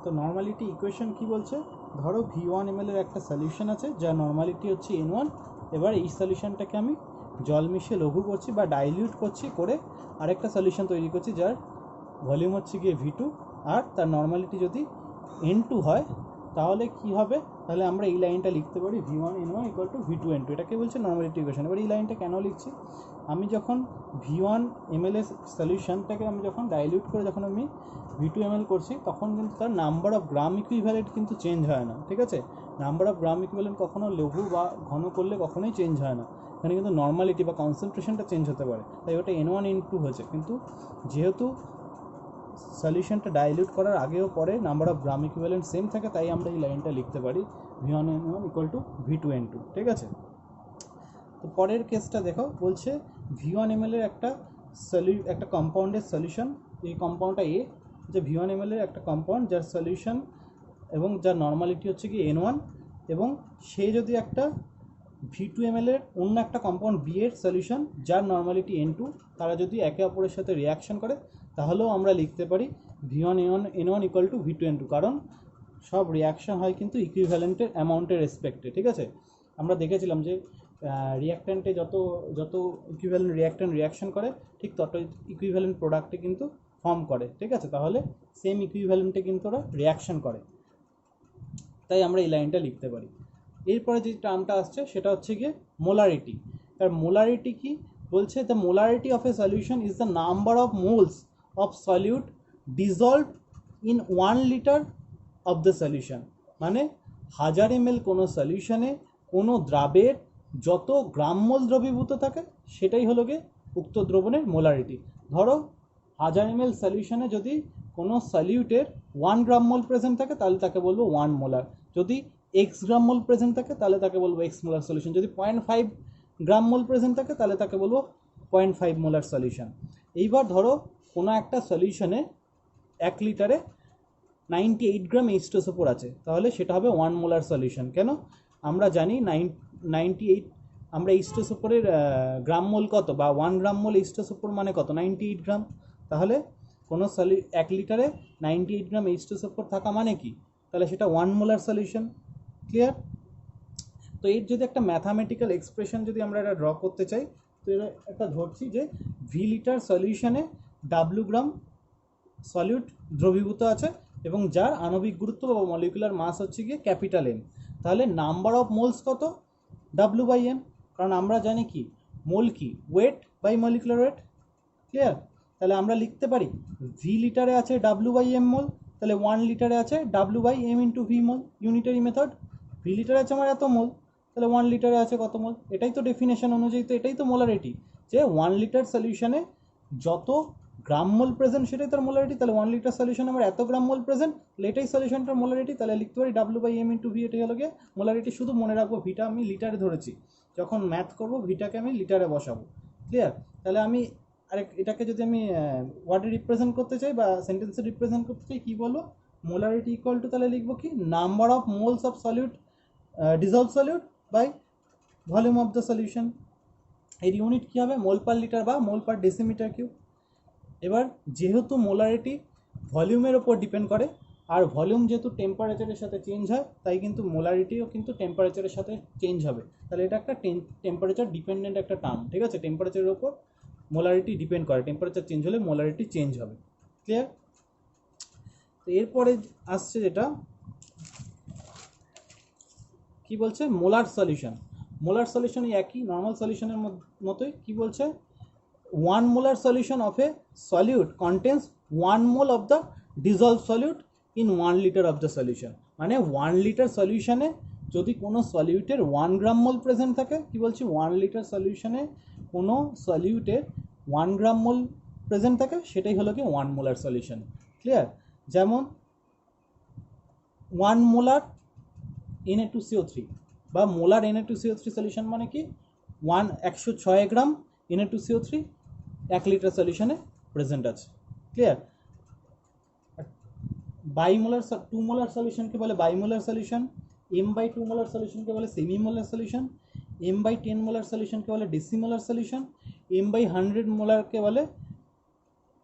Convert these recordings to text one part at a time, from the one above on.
তো normality equation কি বলছে, ধরো V1 ml এর একটা সলিউশন আছে যার নর্মালিটি হচ্ছে N1। এবার এই সলিউশনটাকে আমি জল মিশিয়ে লঘু করছি বা ডাইলিউট করছি, করে আরেকটা সলিউশন তৈরি করছি যার ভলিউম হচ্ছে গিয়ে V2, আর তার নর্মালিটি যদি N2 হয় তাহলে কি হবে, তাহলে আমরা এই লাইনটা লিখতে পারি V1 N1 = V2 N2। এটাকে বলছে নর্মালিটি ইকুয়েশন। এবার এই লাইনটা কেন লিখছি, আমি যখন V1 ml এর সলিউশনটাকে আমি যখন ডাইলিউট করে যখন আমি V2 ml করছি, তখন কিন্তু তার নাম্বার অফ গ্রাম ইকুইভ্যালেন্ট কিন্তু চেঞ্জ হয় না, ঠিক আছে। নাম্বার অফ গ্রাম ইকুইভ্যালেন্ট কখনো লঘু বা ঘন করলে কখনোই চেঞ্জ হয় না, এখানে কিন্তু নর্মালিটি বা কনসেন্ট্রেশনটা চেঞ্জ হতে পারে, তাই ওটা N1 N2 হয়েছে। কিন্তু যেহেতু সলিউশনটা ডাইলিউট করার আগেও পরে number of gram equivalent same থাকে, তাই আমরা এই লাইনটা লিখতে পারি V1 N1 = V2 N2, ঠিক আছে। তো পরের কেসটা দেখো, বলছে V1 ml এর একটা কম্পাউন্ডের সলিউশন, এই কম্পাউন্ডটা A, যে V1 ml এর একটা কম্পাউন্ড যার সলিউশন এবং যার নর্মালিটি হচ্ছে কি N1, এবং সে যদি একটা V2 ml এর অন্য একটা কম্পাউন্ড B এর সলিউশন যার নর্মালিটি N2, তারা যদি একে অপরের সাথে রিয়াকশন করে, তাহলেও আমরা লিখতে পারি V1 N1 = V2 N2, কারণ সব রিয়াকশন হয় কিন্তু ইকুইভ্যালেন্টের অ্যামাউন্টের রেসপেক্টে, ঠিক আছে। আমরা দেখেছিলাম যে রিয়াক্ট্যান্টে যত ইকুইভ্যালেন্ট রিয়াক্ট্যান্ট রিয়াকশন করে, ঠিক তত ইকুইভ্যালেন্ট প্রোডাক্টে কিন্তু ফর্ম করে, ঠিক আছে। তাহলে সেম ইকুইভ্যালেন্টে কিন্তু ওরা রিয়াকশন করে, তাই আমরা এই লাইনটা লিখতে পারি। এরপরে যে টার্মটা আসছে সেটা হচ্ছে গিয়ে মোলারিটি। আর মোলারিটি কি বলছে, the molarity of a solution is the number of moles of solute dissolved in 1 litre of the solution. মানে 1000 ml কোনো সলিউশনে কোনো দ্রাবের যত গ্রাম মোল দ্রবীভূত থাকে সেটাই হলো গিয়ে উক্ত দ্রবণের মোলারিটি। ধরো 1000 ml সলিউশনে যদি কোনো সলিউটের 1 গ্রাম মোল প্রেজেন্ট থাকে তাহলে তাকে বলবো 1 মোলার, যদি x গ্রাম মোল প্রেজেন্ট থাকে তাহলে তাকে বলবো x মোলার সলিউশন, যদি 0.5 গ্রাম মোল প্রেজেন্ট থাকে তাহলে তাকে বলবো 0.5 মোলার সলিউশন। এইবার ধরো কোনো একটা সলিউশনে 1 লিটারে 98 গ্রাম H2SO4 আছে, তাহলে সেটা হবে 1 মোলার সলিউশন। কেন, আমরা জানি 98 আমরা H2SO4 এর গ্রাম মোল কত, বা 1 গ্রাম মোল H2SO4 মানে কত, 98 গ্রাম। তাহলে কোনো 1 লিটারে 98 গ্রাম H2SO4 থাকা মানে কি, তাহলে সেটা 1 মোলার সলিউশন। ক্লিয়ার? তো এর যদি একটা ম্যাথামেটিক্যাল এক্সপ্রেশন যদি আমরা এটা ড্র করতে চাই, তো এটা একটা ধরছি যে V litre সলিউশনে W gram solute দ্রবীভূত আছে এবং যার আণবিক গুরুত্ব বা মলিকুলার মাস হচ্ছে গিয়ে ক্যাপিটাল M। তাহলে নাম্বার অফ মোলস কত, W/M, কারণ আমরা জানি কি মোল কি, weight by molecular weight. Clear? তাহলে আমরা লিখতে পারি V লিটারে আছে W/M মোল, তাহলে 1 লিটারে আছে W/M × V মোল, ইউনিটারি মেথড। V লিটারে আছে আমার এত মোল, তাহলে 1 লিটারে আছে কত মোল, এটাই তো ডেফিনেশন অনুযায়ী, তো এটাই তো মোলারিটি, যে 1 লিটার সলিউশনে যত গ্রাম মোল প্রেজেন্ট সেটাই তার মোলারিটি। তাহলে 1 লিটার সলিউশন আমার এত গ্রাম মোল প্রেজেন্ট, এটাই সলিউশনটার মোলারিটি, তাহলে লিখতে পারি W/M × V, এটাই হলো গিয়ে মোলারিটি। শুধু মনে রাখবো ভিটা আমি লিটারে ধরেছি, যখন ম্যাথ করবো ভিটাকে আমি লিটারে বসাবো। ক্লিয়ার? তাহলে আমি এটাকে যদি আমি ওয়ার্ডে রিপ্রেজেন্ট করতে চাই বা সেন্টেন্সে রিপ্রেজেন্ট করতে চাই, কি বলবো, মোলারিটি ইকুয়াল টু, তাহলে লিখবো কি, number of moles of solute dissolve solute by volume of the solution. এর ইউনিট কী হবে, মোল পার লিটার বা মোল পার ডেসিমিটার কিউব। এবার যেহেতু মোলারিটি ভলিউমের ওপর ডিপেন্ড করে, আর ভলিউম যেহেতু টেম্পারেচারের সাথে চেঞ্জ হয়, তাই কিন্তু মোলারিটিও কিন্তু টেম্পারেচারের সাথে চেঞ্জ হবে। তাহলে এটা একটা টেম্পারেচার ডিপেন্ডেন্ট একটা টার্ম, ঠিক আছে। টেম্পারেচারের ওপর মোলারিটি ডিপেন্ড করে, টেম্পারেচার চেঞ্জ হলে মোলারিটি চেঞ্জ হবে। ক্লিয়ার? তো এরপরে আসছে যেটা কি বলছে, মোলার সলিউশন। মোলার সলিউশন একই নর্মাল সলিউশনের মতোই, কি বলছে, 1 molar solution of a solute contains 1 mole of the dissolved solute in 1 liter of the solution। মানে 1 লিটার সলিউশনে যদি কোনো সলিউটের 1 গ্রাম মোল প্রেজেন্ট থাকে, কি বলছি, 1 লিটার সলিউশনে কোনো সলিউটের 1 গ্রাম মোল প্রেজেন্ট থাকে, সেটাই হলো কি 1 মোলার সলিউশন। ক্লিয়ার? যেমন 1 মোলার Na2CO3 বা মোলার Na2CO3 সলিউশন মানে কি, 106 গ্রাম Na2CO3 1 লিটার সলিউশনে প্রেজেন্ট আছে। ক্লিয়ার? বাইমোলার 2 মোলার সলিউশনকে বলে বাইমোলার সলিউশন, M/2 মোলার সলিউশনকে বলে semi molar solution, M/10 molar সলিউশনকে বলে ডেসিমোলার সলিউশন, M/100 মোলারকে বলে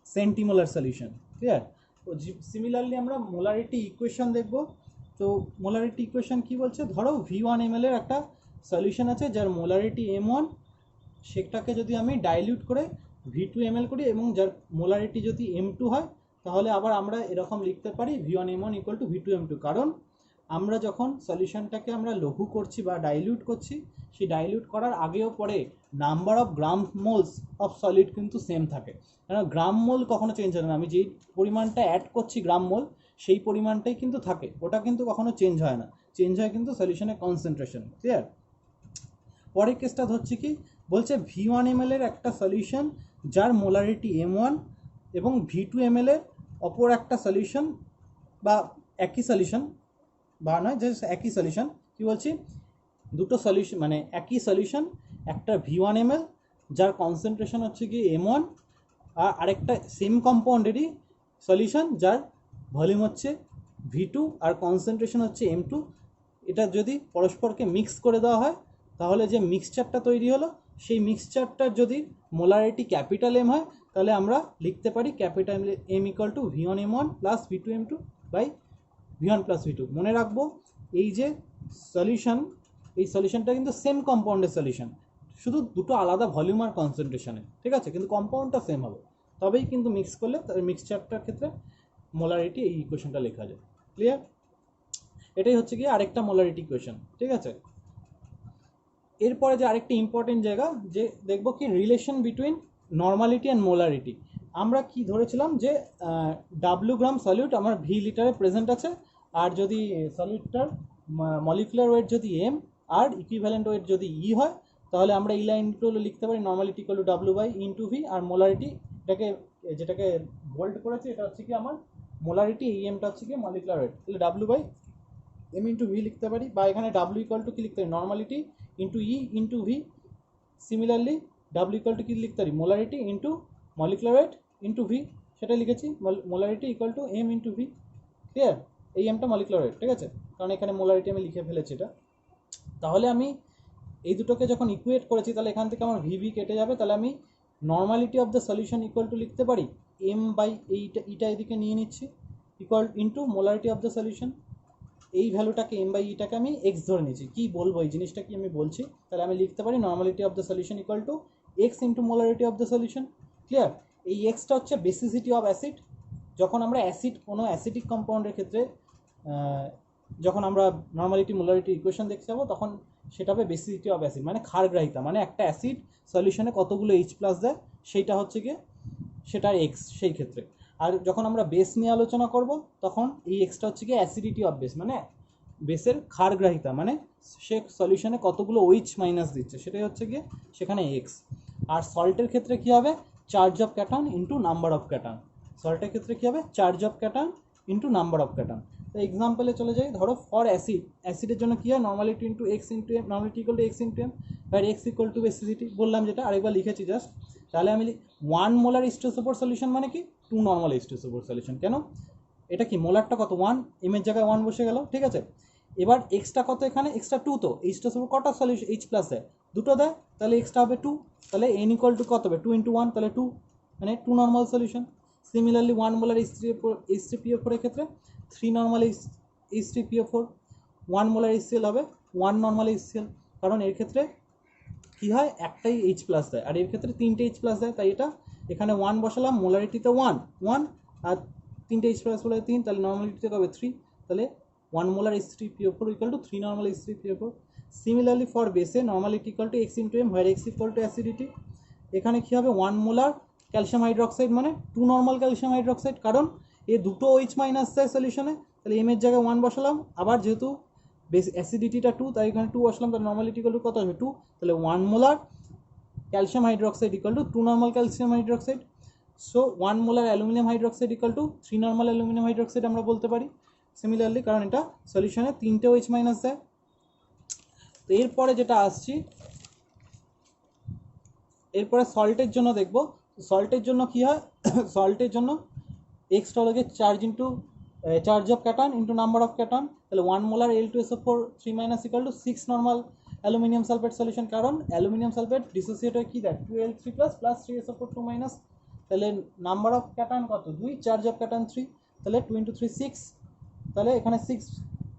সেন্টিমোলার সলিউশন। ক্লিয়ার? সিমিলারলি আমরা মোলারিটি ইকুয়েশন দেখব। তো মোলারিটি ইকুয়েশন কি বলছে, ধরো V1 ml এর একটা সলিউশন আছে যার মোলারিটি M1, সেটাকে যদি আমি ডাইলিউট করে V2 ml করি এবং যার মোলারিটি যদি M2 হয়, তাহলে আবার আমরা এরকম লিখতে পারি V1 M1 equal to V2 M2। কারণ আমরা যখন সলিউশনটাকে আমরা লঘু করছি বা ডাইলিউট করছি, সেই ডাইলিউট করার আগেও পরে number of gram moles of solid কিন্তু সেম থাকে। কারণ গ্রাম মোল কখনো চেঞ্জ হয় না, আমি যেই পরিমাণটা অ্যাড করছি গ্রাম মোল সেই পরিমাণটাই কিন্তু থাকে, ওটা কিন্তু কখনো চেঞ্জ হয় না, চেঞ্জ হয় কিন্তু সলিউশনের কনসেন্ট্রেশন। ক্লিয়ার? পরের কেসটা ধরছি কি বলছে, V1 ml এর একটা সলিউশন যার মোলারিটি M1 এবং V2 ml এর অপর একটা সলিউশন বা একই সলিউশন বা নয় যে একই সলিউশন, কি বলছি, দুটো সলিউশন মানে একই সলিউশন, একটা V1 ml যার কনসেন্ট্রেশন হচ্ছে কি M1 আর আরেকটা সেম কম্পাউন্ডেরই সলিউশন যার ভলিউম হচ্ছে V2 আর কনসেন্ট্রেশন হচ্ছে M2। এটা যদি পরস্পরকে মিক্স করে দেওয়া হয়, তাহলে যে মিক্সচারটা তৈরি হলো সেই মিক্সচারটার যদি মোলারিটি ক্যাপিটাল M হয়, তাহলে আমরা লিখতে পারি capital M equal to V1 M1 plus V2 M2 by V1 plus V2। মনে রাখবো এই যে সলিউশন, এই সলিউশনটা কিন্তু সেম কম্পাউন্ডের সলিউশন, শুধু দুটো আলাদা ভলিউম আর কনসেন্ট্রেশনে, ঠিক আছে, কিন্তু কম্পাউন্ডটা সেম হবে, তবেই কিন্তু মিক্স করলে মিক্সচারটার ক্ষেত্রে মোলারিটি এই ইকুয়েশনটা লেখা যায়। ক্লিয়ার? এটাই হচ্ছে কি আরেকটা মোলারিটি ইকুয়েশন, ঠিক আছে। এরপরে যে আরেকটা ইম্পর্টেন্ট জায়গা যে দেখবো কি relation between normality and molarity. আমরা কি ধরেছিলাম যে W গ্রাম সলিউট আমার V লিটারে প্রেজেন্ট আছে, আর যদি সলিউটটার মলিকুলার ওয়েট যদি M আর ইকুইভ্যালেন্ট ওয়েট যদি E হয়, তাহলে আমরা এই লাইনগুলো লিখতে পারি normality equal to W by into V, আর মোলারিটি এটাকে যেটাকে বোল্ড করেছে এটা হচ্ছে কি আমার মোলারিটি, এই এমটা হচ্ছে কি মলিকুলার ওয়েট, তাহলে W by M into V লিখতে পারি, বা এখানে W ইকুয়াল টু কি লিখতে পারি normality into E into V। Similarly W equal to কি লিখতে পারি molarity into molecular weight into V, সেটা লিখেছি molarity equal to M into V। Clear? এই এমটা মলিকুলার ওয়েট, ঠিক আছে, কারণ এখানে মোলারিটি আমি লিখে ফেলেছি এটা। তাহলে আমি এই দুটোকে যখন ইকুয়েট করেছি, তাহলে এখান থেকে আমার VV কেটে যাবে, তাহলে আমি normality of the solution equal two লিখতে পারি M বাই এইটা এদিকে নিয়ে নিচ্ছি equal into molarity of the solution. এই ভ্যালুটাকে M বাই ইটাকে আমি X ধরে নিয়েছি। কি বলবো এই জিনিসটা কি আমি বলছি, তাহলে আমি লিখতে পারি normality of the solution equal to X into molarity of the solution. Clear? এই এক্সটা হচ্ছে বেসিসিটি অফ অ্যাসিড। যখন আমরা কোনো অ্যাসিডিক কম্পাউন্ডের ক্ষেত্রে যখন আমরা নর্মালিটি মোলারিটি ইকুয়েশন দেখতে যাবো, তখন সেটা হবে বেসিসিটি অফ অ্যাসিড, মানে ক্ষারগ্রাহিতা, মানে একটা অ্যাসিড সলিউশনে কতগুলো H প্লাস দেয় সেইটা হচ্ছে গিয়ে সেটার X সেই ক্ষেত্রে। আর যখন আমরা বেস নিয়ে আলোচনা করব, তখন এই এক্সটা হচ্ছে গিয়ে অ্যাসিডিটি অফ বেস, মানে বেসের ক্ষারগ্রাহিতা, মানে সে সলিউশনে কতগুলো OH মাইনাস দিচ্ছে সেটাই হচ্ছে গিয়ে সেখানে X। আর সল্টের ক্ষেত্রে কি হবে, charge of cation into number of cation. সল্টের ক্ষেত্রে কি হবে, charge of cation into number of cation. তো এক্সাম্পলে চলে যাই, ধরো ফর অ্যাসিডের জন্য কি হয় normality into X into M, normality equal to X into M, আর X ইকুয়াল টু বেসিসিটি বললাম, যেটা আরেকবার লিখেছি জাস্ট। তাহলে আমি 1 মোলার H2SO4 সলিউশন মানে কি 2 নর্মাল H2SO4 সলিউশন। কেন, এটা কি মোলারটা কত 1, M এর জায়গায় 1 বসে গেল, ঠিক আছে। এবার এক্সটা কত, এখানে এক্সটা 2, তো H2SO4 কটা সলিউশন H প্লাস দেয়, দুটো দেয়, তাহলে এক্সটা হবে 2, তাহলে N ইকুয়াল টু কত হবে 2 ইন্টু 1, তাহলে 2, মানে 2 normal solution. Similarly 1 molar H3PO4 এর ক্ষেত্রে 3 নর্মাল H3PO4, 1 মোলার HCl হবে 1 নর্মাল HCl, কারণ এর ক্ষেত্রে কি হয় একটাই H প্লাস দেয় আর এর ক্ষেত্রে 3টে H প্লাস দেয়, তাই এটা এখানে 1 বসালাম, মোলারিটিতে 1 আর 3টে H প্লাস বলে 3, তাহলে নর্মালিটিতে হবে 3, তাহলে 1 molar H3PO4 equal to 3 normal H3PO4। Similarly for বেসে normality equal to X into M, where X equal to acidity. এখানে কি হবে 1 মোলার ক্যালসিয়াম হাইড্রোক্সাইড মানে 2 নর্মাল ক্যালসিয়াম হাইড্রোক্সাইড, কারণ এ দুটো OH মাইনাস দেয় সলিউশনে, তাহলে M এর জায়গায় 1 বসালাম, আবার যেহেতু বেস অ্যাসিডিটিটা 2 তাই এখানে 2 বসালাম, তাহলে নর্মালিটি ইকুয়াল টু কত হবে 2, তাহলে 1 molar calcium hydroxide equal to 2 normal calcium hydroxide. So 1 molar aluminium hydroxide equal to 3 normal aluminium hydroxide আমরা বলতে পারি। সিমিলারলি কারণ এটা সলিউশনে 3টে OH মাইনাস দেয়। তো এরপরে যেটা আসছি, এরপরে সল্টের জন্য দেখব। সল্টের জন্য কি হয়, সল্টের জন্য এক্সটা হলো charge into charge of cation into number of cation, তাহলে 1 molar L2SO4 3 minus equal to 6 normal aluminium sulphate solution, কারণ অ্যালুমিনিয়াম সালফেট ডিসোসিয়েট হয় কি দেয় 2L3 প্লাস 3SO4 2 মাইনাস, তাহলে নাম্বার অফ ক্যাটন কত 2, চার্জ অফ ক্যাটন 3, তাহলে 2 × 3 6, তাহলে এখানে 6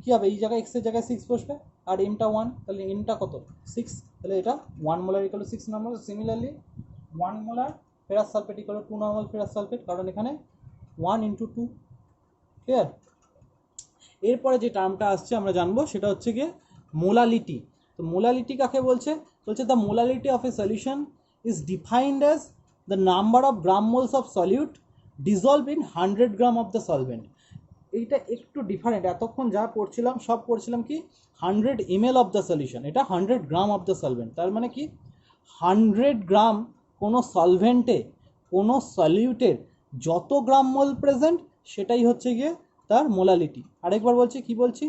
কী হবে, এই জায়গায় এক্সের জায়গায় 6 বসবে, আর এমটা 1, তাহলে এমটা কত 6, তাহলে এটা 1 molar equal to 6 number. Similarly 1 molar ferrous sulphate equal to 2 normal ferrous sulphate, কারণ এখানে 1 × 2। ক্লিয়ার? এরপরে যে টার্মটা আসছে আমরা জানবো সেটা হচ্ছে গিয়ে মোলালিটি। তো মোলালিটি কাকে বলছে? বলছে the molality of a solution is defined as the number of gram moles of solute dissolved in 100 gram of the solvent. এইটা একটু ডিফারেন্ট, এতক্ষণ যা পড়ছিলাম সব পড়ছিলাম কি 100 ml অফ দ্য সলিউশন, এটা 100 গ্রাম অফ দ্য সলভেন্ট। তার মানে কি 100 গ্রাম কোনো সলভেন্টে, কোনো সলিউটের যত গ্রাম মোল প্রেজেন্ট সেটাই হচ্ছে গিয়ে তার মোলালিটি। আরেকবার বলছি, কি বলছি,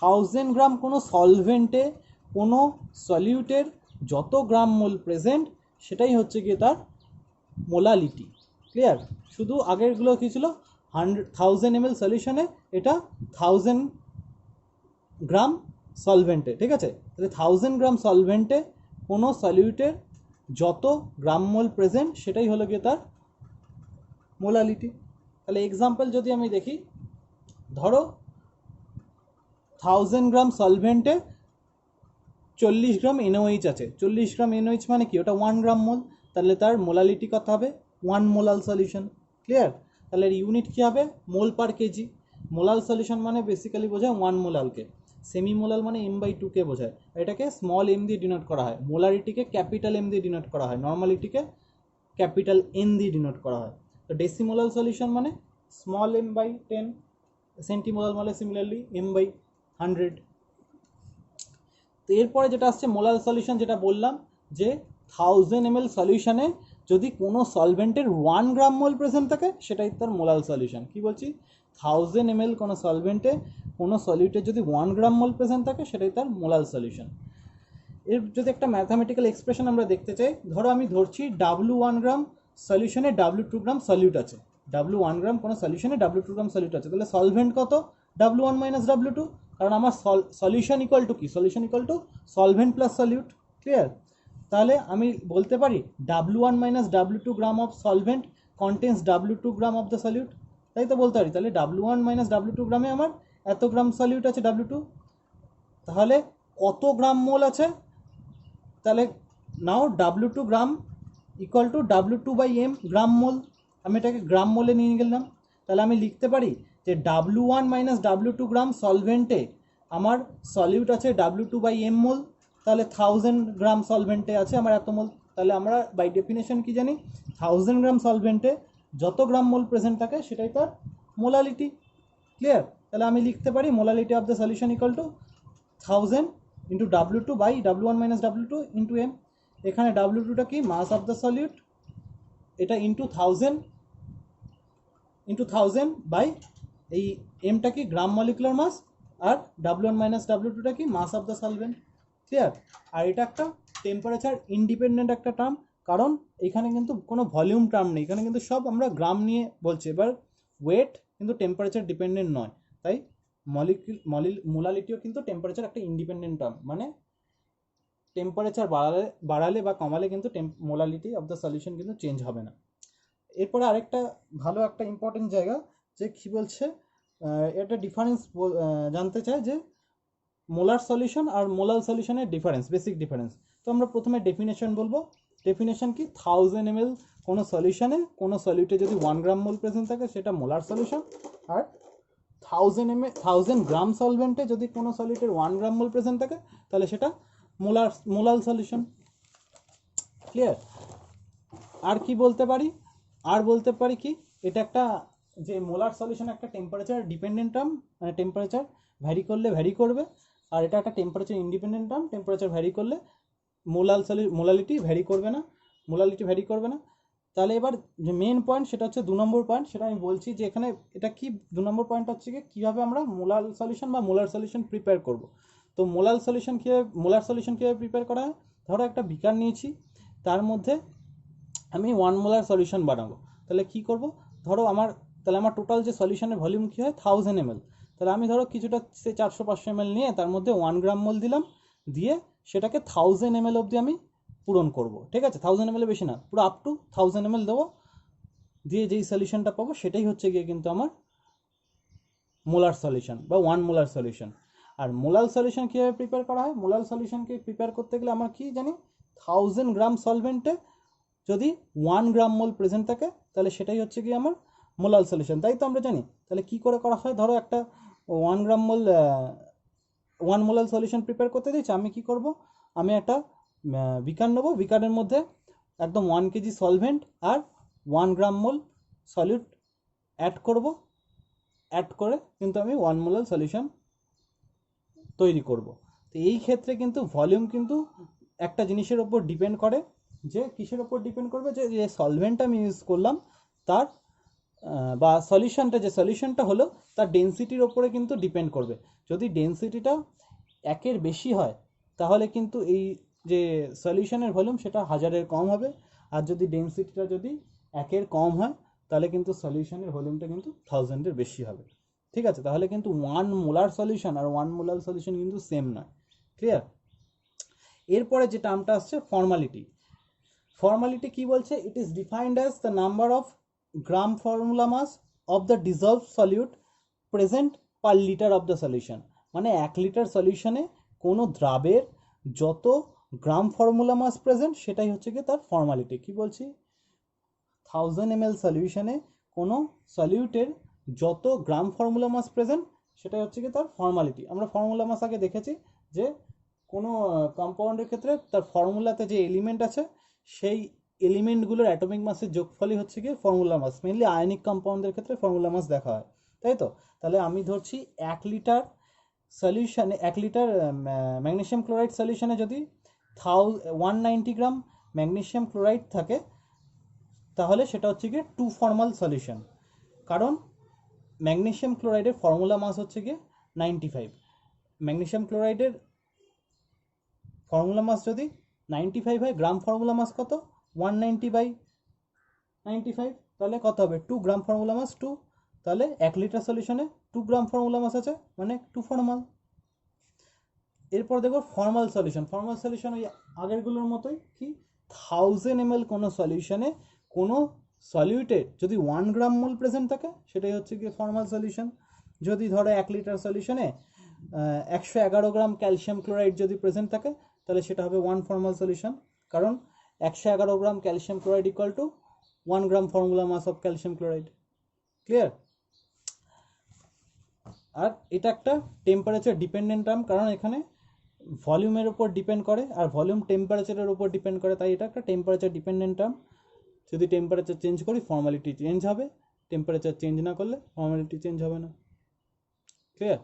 1000 গ্রাম কোনো সলভেন্টে, কোনো সলিউটের যত গ্রাম মোল প্রেজেন্ট সেটাই হচ্ছে গিয়ে তার মোলালিটি। ক্লিয়ার? শুধু আগেরগুলো কী ছিল, 1000 ml সলিউশনে, এটা 1000 গ্রাম সলভেন্টে। ঠিক আছে, তাহলে 1000 গ্রাম সলভেন্টে কোনো সলিউটের যত গ্রাম মোল প্রেজেন্ট সেটাই হলো গিয়ে তার মোলালিটি। তাহলে এক্সাম্পল যদি আমি দেখি, ধরো 1000 গ্রাম সলভেন্টে 40 গ্রাম NaOH আছে। 40 গ্রাম NaOH মানে কি, ওটা 1 গ্রাম মোল, তাহলে তার মোলালিটি কত হবে, 1 মোলাল সলিউশন। ক্লিয়ার? তাহলে ইউনিট কী হবে, মোল পার কেজি। মোলাল সলিউশন মানে বেসিক্যালি বোঝায় 1 মোলালকে, সেমি মোলাল মানে m/2 বোঝায়। এটাকে স্মল m দিয়ে ডিনোট করা হয়, মোলারিটিকে ক্যাপিটাল M দিয়ে ডিনোট করা হয়, নর্মালিটিকে ক্যাপিটাল N দিয়ে ডিনোট করা হয়। তো ডেসিমোলাল সলিউশন মানে স্মল m/10, সেন্টিমোলাল মানে সিমিলারলি m/100। তো এরপরে যেটা আসছে মোলাল সলিউশন, যেটা বললাম যে 1000 ml সলিউশনে যদি কোনো সলভেন্টের 1 গ্রাম মোল প্রেজেন্ট থাকে সেটাই তার মোলাল সলিউশন। কি বলছি, 1000 ml কোনো সলভেন্টে, কোনো সলিউটে যদি 1 গ্রাম মোল প্রেজেন্ট থাকে সেটাই তার মোলাল সলিউশন। এর যদি একটা ম্যাথামেটিক্যাল এক্সপ্রেশন আমরা দেখতে চাই, ধরো আমি ধরছি W1 গ্রাম সলিউশনে W2 গ্রাম সলিউট আছে। W1 গ্রাম কোনো সলিউশনে W2 গ্রাম সলিউট আছে, তাহলে সলভেন্ট কত, W1 - W2, কারণ আমার সলিউশন ইকুয়াল টু কি, solution equal to solvent plus solute. Clear? তাহলে আমি বলতে পারি W1 - W2 gram of solvent contains W2 gram of the solute, তাই তো বলতে পারি। তাহলে W1 - W2 গ্রামে আমার এত গ্রাম সলিউট আছে W2, তাহলে কত গ্রাম মোল আছে, তাহলে নাও W2 gram equal to W2/m গ্রাম মোল, আমি এটাকে গ্রাম মোলে নিয়ে গেলাম। তাহলে আমি লিখতে পারি যে W1 - W2 গ্রাম সলভেন্টে আমার সলিউট আছে W2/m মোল, তাহলে 1000 গ্রাম সলভেন্টে আছে আমার এত মোল। তাহলে আমরা বাই ডেফিনেশন কি জানি, 1000 গ্রাম সলভেন্টে যত গ্রাম মোল প্রেজেন্ট থাকে সেটাই তার মোলালিটি। ক্লিয়ার? তাহলে আমি লিখতে পারি molality of the solution equal two 1000 into W2/W1 - W2 into m। এখানে W2টা কি, মাস অফ দ্য সলিউট, এটা ইন্টু 1000 বাই এই এমটা কি গ্রাম মলিকুলার মাস, আর W1 - W2টা কি মাস অফ দ্য সলভেন্ট। ক্লিয়ার? আর এটা একটা টেম্পারেচার ইন্ডিপেন্ডেন্ট একটা টার্ম, কারণ এখানে কিন্তু কোনো ভলিউম টার্ম নেই, এখানে কিন্তু সব আমরা গ্রাম নিয়ে বলছি। এবার ওয়েট কিন্তু টেম্পারেচার ডিপেন্ডেন্ট নয়, তাই মোলালিটিও কিন্তু টেম্পারেচার একটা ইন্ডিপেন্ডেন্ট টার্ম, মানে টেম্পারেচার বাড়ালে বা কমালে কিন্তু মোলালিটি অফ দ্য সলিউশন কিন্তু চেঞ্জ হবে না। এরপরে আরেকটা ভালো একটা ইম্পর্টেন্ট জায়গা, যে কী বলছে, একটা ডিফারেন্স জানতে চাই যে মোলার সলিউশন আর মোলাল সলিউশনের ডিফারেন্স, বেসিক ডিফারেন্স। তো আমরা প্রথমে ডেফিনেশন বলবো। ডেফিনেশন কি, 1000 ml কোনো সলিউশনে, কোনো সলিউটে যদি 1 গ্রাম মোল প্রেজেন্ট থাকে সেটা মোলার সলিউশন, আর 1000 গ্রাম সলভেন্টে যদি কোনো সলিউটের 1 গ্রাম মোল প্রেজেন্ট থাকে তাহলে সেটা মোলাল সলিউশন। ক্লিয়ার? আর কি বলতে পারি, আর বলতে পারি কি, এটা একটা যে মোলার সলিউশন একটা টেম্পারেচার ডিপেন্ডেন্ট টার্ম, মানে টেম্পারেচার ভ্যারি করলে ভ্যারি করবে, আর এটা একটা temperature independent term, temperature vary করলে মোলালিটি ভ্যারি করবে না, মোলালিটি ভ্যারি করবে না। তাহলে এবার যে মেন পয়েন্ট সেটা হচ্ছে 2 নম্বর পয়েন্ট, সেটা আমি বলছি যে এখানে এটা কি 2 নম্বর পয়েন্ট হচ্ছে কি, কীভাবে আমরা মোলাল সলিউশন বা মোলার সলিউশন প্রিপেয়ার করব। তো মোলার সলিউশন কীভাবে প্রিপেয়ার করা হয়, ধরো একটা বিকার নিয়েছি, তার মধ্যে আমি 1 মোলার সলিউশন বানাবো। তাহলে কি করব, ধরো আমার টোটাল যে সলিউশনের ভলিউম কী হয় 1000 ml, তাহলে আমি ধরো কিছুটা সে 400-500 ml নিয়ে তার মধ্যে 1 গ্রাম মোল দিলাম, দিয়ে সেটাকে 1000 ml অবধি আমি পূরণ করব। ঠিক আছে, 1000 ml বেশি না, পুরো আপ টু 1000 ml দেবো, দিয়ে যেই সলিউশনটা পাবো সেটাই হচ্ছে গিয়ে কিন্তু আমার মোলার সলিউশন বা 1 মোলার সলিউশন। আর মোলার সলিউশন কীভাবে প্রিপেয়ার করা হয়? মোলার সলিউশনকে প্রিপেয়ার করতে গেলে আমরা কি জানি, 1000 গ্রাম সলভেন্টে যদি 1 গ্রাম মোল প্রেজেন্ট থাকে তাহলে সেটাই হচ্ছে কি আমার মোলার সলিউশন, তাই তো আমরা জানি। তাহলে কি করে করা হয়? ধরো একটা 1 গ্রাম মোল 1 মোলার সলিউশন প্রিপেয়ার করতে দিচ্ছি, আমি কি করব, আমি একটা বিকার নেবো, বিকারের মধ্যে একদম 1 কেজি সলভেন্ট আর 1 গ্রাম মোল সলিউট অ্যাড করব, অ্যাড করে কিন্তু আমি 1 মোলার সলিউশন তৈরি করব। তো এই ক্ষেত্রে কিন্তু ভলিউম কিন্তু একটা জিনিসের ওপর ডিপেন্ড করে, যে কিসের ওপর ডিপেন্ড করবে, যে যে সলভেন্টটা আমি ইউজ করলাম তার বা সলিউশনটা হলো তার ডেনসিটির ওপরে কিন্তু ডিপেন্ড করবে। যদি ডেনসিটিটা 1-এর বেশি হয় তাহলে কিন্তু এই যে সলিউশনের ভলিউম সেটা 1000-এর কম হবে, আর যদি ডেনসিটিটা যদি 1-এর কম হয় তাহলে কিন্তু সলিউশনের ভলিউমটা কিন্তু 1000-এর বেশি হবে। ঠিক আছে, তাহলে কিন্তু 1 মোলার সলিউশন আর 1 মোলার সলিউশন কিন্তু সেম নয়। ক্লিয়ার? এরপরে যে টার্মটা আসছে ফর্মালিটি। ফর্মালিটি কি বলছে? It is defined as the number of gram formula mass of the dissolve solute present per litre of the solution. মানে 1 লিটার সলিউশনে কোনো দ্রাবের যত গ্রাম ফর্মুলা মাস প্রেজেন্ট সেটাই হচ্ছে কি তার ফর্মালিটি। কি বলছি? 1000 ml সলিউশনে কোনো সলিউটের যত গ্রাম ফর্মুলা মাস প্রেজেন্ট সেটাই হচ্ছে কি তার ফর্মালিটি। আমরা ফর্মুলা মাস আগে দেখেছি যে কোনো কম্পাউন্ডের ক্ষেত্রে তার ফর্মুলাতে যে এলিমেন্ট আছে সেই এলিমেন্টগুলোর অ্যাটমিক মাসের যোগফলই হচ্ছে কি ফর্মুলা মাস। মেনলি আয়নিক কম্পাউন্ডের ক্ষেত্রে ফর্মুলা মাস দেখা হয়, তাই তো? তাহলে আমি ধরছি 1 লিটার সলিউশনে, 1 লিটার ম্যাগনেসিয়াম ক্লোরাইড সলিউশনে যদি 190 গ্রাম ম্যাগনেসিয়াম ক্লোরাইড থাকে তাহলে সেটা হচ্ছে গিয়ে 2 ফর্মাল সলিউশন। কারণ ম্যাগনেসিয়াম ক্লোরাইডের ফর্মুলা মাস হচ্ছে গিয়ে 95। ম্যাগনেসিয়াম ক্লোরাইডের ফর্মুলা মাস যদি 95 হয়, গ্রাম ফর্মুলা মাস কত? 190/95, তাহলে কত হবে? 2 গ্রাম ফর্মুলা মাস 2, তাহলে 1 লিটার সলিউশনে 2 গ্রাম ফর্মুলা মাস আছে মানে 2 ফর্মাল। এরপর দেখো ফর্মাল সলিউশন। ফর্মাল সলিউশন ওই আগেরগুলোর মতোই, কি 1000 ml কোনো সলিউশনে কোনো সলিউটে যদি 1 গ্রাম মোল প্রেজেন্ট থাকে সেটাই হচ্ছে কি ফর্মাল সলিউশন। যদি ধরো 1 লিটার সলিউশনে 111 গ্রাম ক্যালসিয়াম ক্লোরাইড যদি প্রেজেন্ট থাকে তাহলে সেটা হবে 1 ফর্মাল সলিউশন, কারণ 111 gram calcium chloride equal to 1 gram formula mass of calcium chloride. Clear? আর এটা একটা টেম্পারেচার ডিপেন্ডেন্ট টার্ম, কারণ এখানে ভলিউমের উপর ডিপেন্ড করে আর ভলিউম টেম্পারেচারের উপর ডিপেন্ড করে, তাই এটা একটা টেম্পারেচার ডিপেন্ডেন্ট টার্ম। যদি টেম্পারেচার চেঞ্জ করি ফর্মালিটি চেঞ্জ হবে, টেম্পারেচার চেঞ্জ না করলে ফর্মালিটি চেঞ্জ হবে না। ক্লিয়ার?